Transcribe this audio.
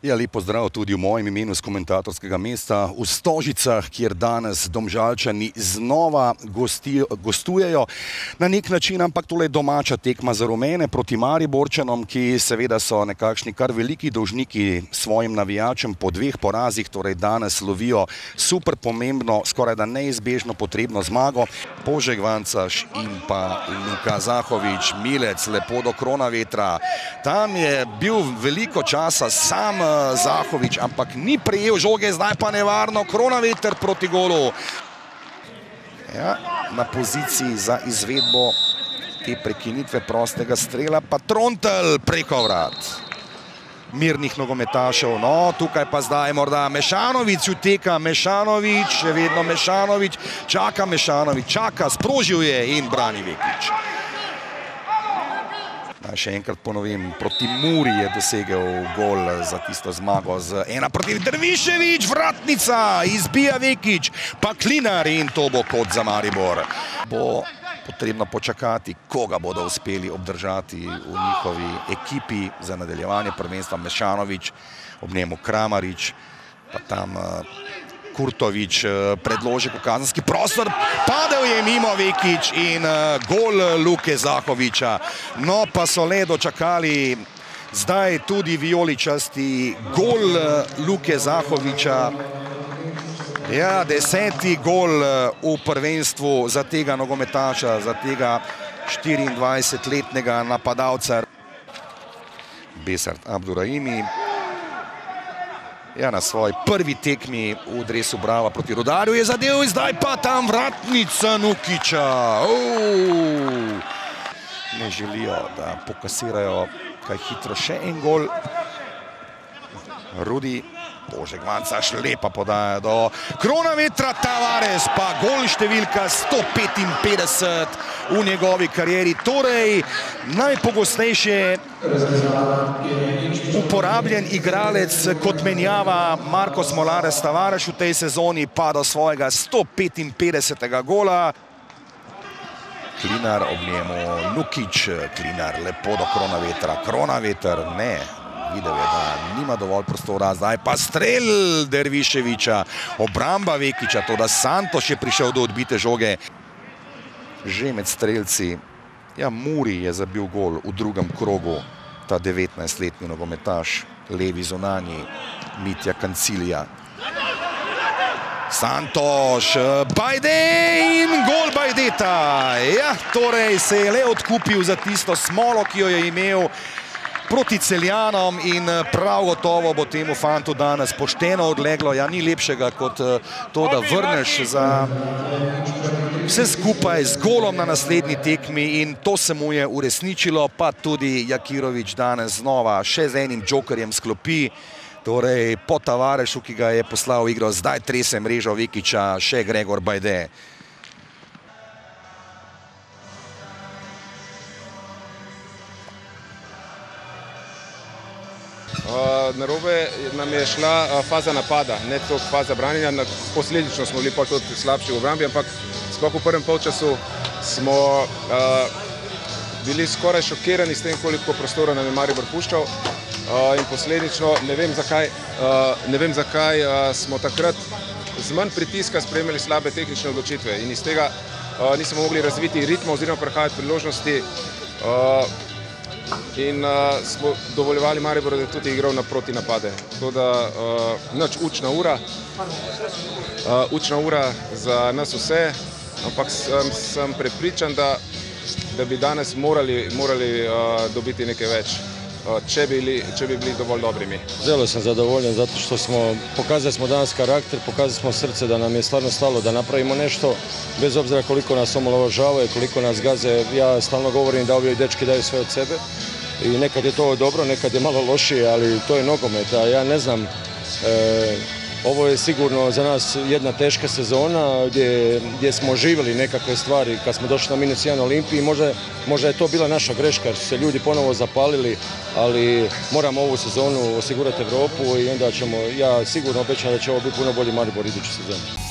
Ja, lep pozdrav tudi v mojem imenu z komentatorskega mesta v Stožicah, kjer danes Domžalčani znova gostujejo. Na nek način, ampak tole je domača tekma za rumene proti Mariborčanom, ki seveda so nekakšni kar veliki dolžniki svojim navijačem po dveh porazih, torej danes lovijo super pomembno, skoraj da neizbežno potrebno zmago. Požeg Vancaš in pa Luka Zahovič, Milec, lepo do Kronavetra. Tam je bil veliko časa sam Zahovič, ampak ni prejel žoge, zdaj pa nevarno, Kronaveter proti golu. Ja, na poziciji za izvedbo te prekinitve prostega strela, pa Trontelj preko vrat. Mirnih nogometašev, no, tukaj pa zdaj morda Mešanović uteka, Mešanović, še vedno Mešanović, čaka Mešanović, čaka, sprožil je in brani Vekić. Še enkrat ponovim, proti Muri je dosegel gol za tisto zmago z 1-1. Dervišević, vratnica, izbija Vekić, pa Klinar in to bo kot za Maribor. Bo potrebno počakati, koga bodo uspeli obdržati v njihovi ekipi za nadaljevanje prvenstva. Mešanović, ob njemu Kramarić, pa tam Kurtović predložek v kazenski prostor, padel je mimo Vekić in gol Luke Zahoviča. No, pa so le dočakali zdaj tudi vijoličasti gol Luke Zahoviča. Ja, 10. gol v prvenstvu za tega nogometaša, za tega 24-letnega napadalca. Besart Abdurahimi. Ja, na svoji prvi tekmi v dresu Brava proti Rudarju je zadev, zdaj pa tam vratnica Nukića. Ne želijo, da pokasirajo kaj hitro še en gol. Rudi, Požeg Vancaš, lepa podaja do Kronavetra, Tavares, pa gol številka 155 v njegovi karieri. Torej, najpogostejše uporabljen igralec kot menjava Marko Smolares Tavares v tej sezoni, pa do svojega 155. gola. Klinar, ob njemu Nukić, Klinar lepo do Kronavetra, Kronaveter ne. Videl je, da nima dovolj prostora, zdaj pa strel Derviševića, obramba Vekića, to da Santoš je prišel do odbite žoge. Že med strelci, ja, Muri je zabil gol v drugem krogu, ta 19-letni nogometaš, levi zunanji, Mitja Kancilija. Santoš, Bajde in gol Bajdeta. Ja, torej se je le odkupil za tisto smolo, ki jo je imel proti Celjanom in prav gotovo bo temu fantu danes pošteno odleglo. Ja, ni lepšega kot to, da vrneš za vse skupaj z golom na naslednji tekmi in to se mu je uresničilo, pa tudi Jakirović danes znova še z enim džokerjem sklopi. Torej, po Tavarešu, ki ga je poslal v igro, zdaj trese mrežo Vekića, še Gregor Bajde. Narobe nam je šla faza napada, ne toliko faza branjenja. Posledično smo bili pa tudi slabši v obrambi, ampak sploh v prvem polčasu smo bili skoraj šokirani s tem, koliko prostora nam je Maribor puščal. In posledično ne vem zakaj smo takrat z manj pritiska sprejemali slabe tehnične odločitve in iz tega nismo mogli razviti ritma oziroma prehajati priložnosti in smo dovoljevali Mariboru, da je tudi igral na protinapade. Tako da nič učna ura za nas vse, ampak sem prepričan, da bi danes morali dobiti nekaj več, če bi bili dovolj dobrimi. Zelo sam zadovoljan zato što pokazali smo danas karakter, pokazali smo srce da nam je stvarno stalo da napravimo nešto, bez obzira koliko nas omalovažavaju, koliko nas gaze. Ja stalno govorim da ovi dečki daju sve od sebe i nekad je to dobro, nekad je malo lošije, ali to je nogomet, a ja ne znam. Ovo je sigurno za nas jedna teška sezona gdje smo živjeli nekakve stvari kad smo došli na -1 Olimpiji. Možda je to bila naša greška jer su se ljudi ponovo zapalili, ali moramo ovu sezonu osigurati Evropu i onda ćemo, ja sigurno obećam da će ovo biti puno bolji Maribor iduću sezonu.